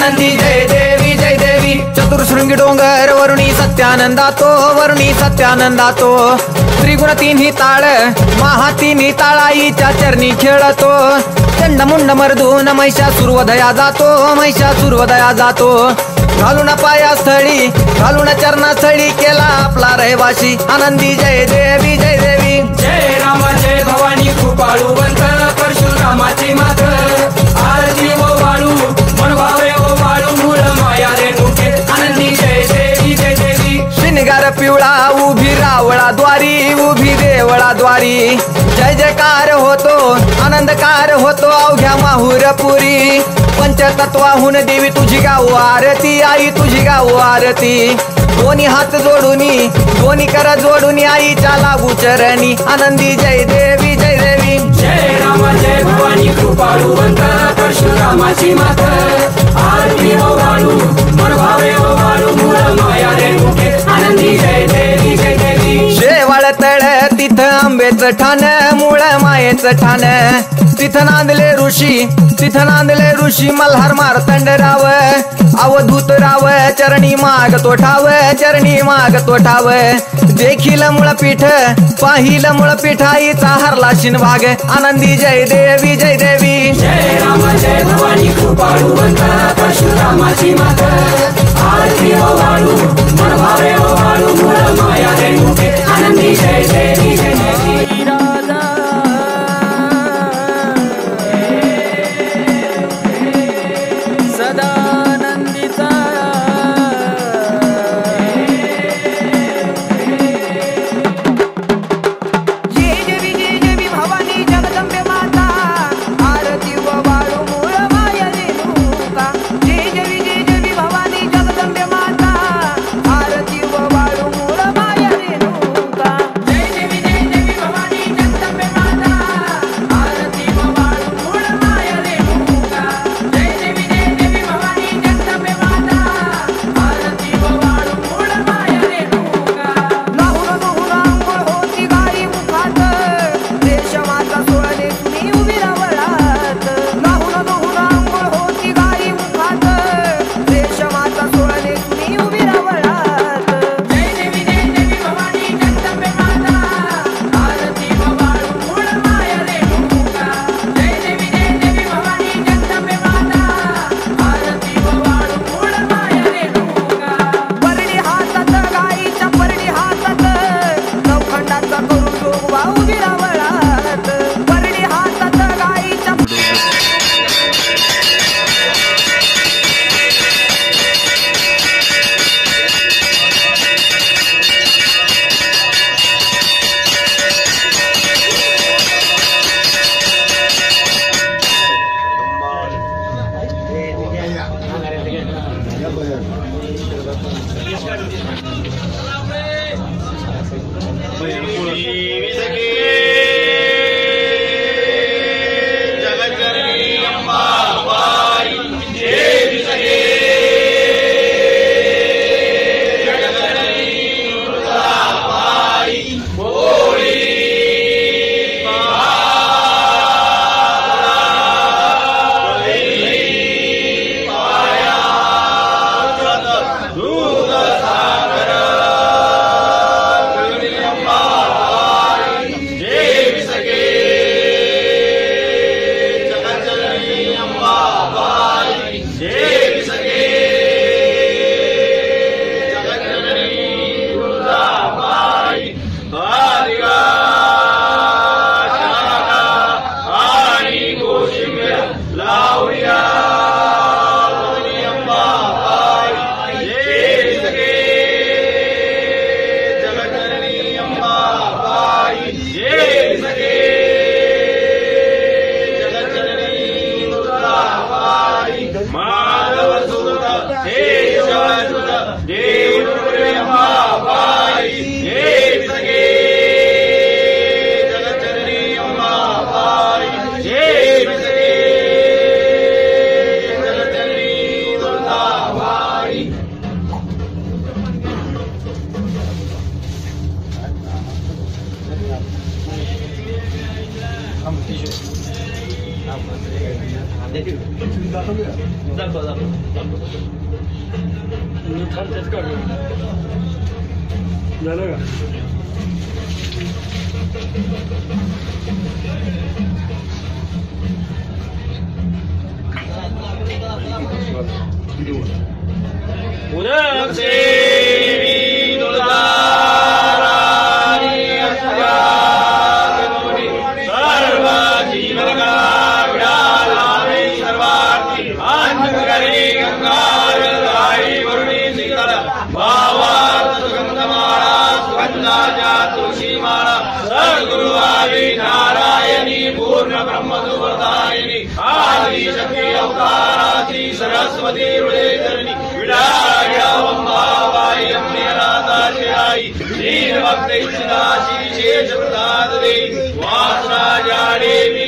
आनंदी जय देवी जय देवी। चतुर्शृंगी डोंगर वरुणी सत्यानंदातो वरुणी सत्यानंदातो। त्रिगुण तिन्ही ताळ महा तिन्ही ताळाईच्या चरणी खेळतो। चंडमुंड मर्दून महिषासुरवधया जातो महिषासुरवधया जातो। घालून पायास्थळी घालून चरणास्थळी केला आपला रहिवाशी आनंदी जय देवी जय देवी। जय राम जय भवानी कृपाळुवंत परशुरामाची मात आरती ओ वाळू मनभावे ओ वाळू मूळ माया रेणुके आनंदी जय देवी जय देवी। शिनगार पिवळा उभी रावळा द्वारी उभी देवळा द्वारी। जय जयकार होतो आनंदकार होतो अवघ्या माहुरपुरी। पंचतत्वाहून देवी तुझी गाव आरती आई तुझी गाव आरती। दोन्ही हात जोडूनी दोन्ही कर जोडूनी आईच्या लागू चरणी आनंदी जय देवी जय देवी। जय राम जय भवानी कृपाळुवंत परशुरामाची मात आरती ओ वाळू मनभावे ओ वाळू मूळ माया रेणुके आनंदी जय देवी जय देवी। शेवाळ तळ तिथं आंबेचं ठाण मूळ मायेचं ठाण। तिथं नांदले ऋषी मल्हार मार्तंड राव अवधूत राव चरणी माग तो ठाव चरणी माग तो ठाव। देखील मुळपीठ पाहिलं मुळपीठ आईचा हरला शिनभाग आनंदी जय देवी जय देवी। जय राम जय भवानी कृपाळुवंत परशुरामाची मात आरती ओ वाळू मनभावे ओ वाळू मूळ माया रेणुके आनंदी जय देवी जय देवी। झालं का नारायणी पूर्ण ब्रह्मसुप्रदायिनी आदि शक्ति अवताराची सरस्वती हृदयधरणी विडाग्यावंबाबाई अम्मेनाथाची आई दीन भक्त इच्छिताशी शेष प्रसाद देवी वासराजा देवी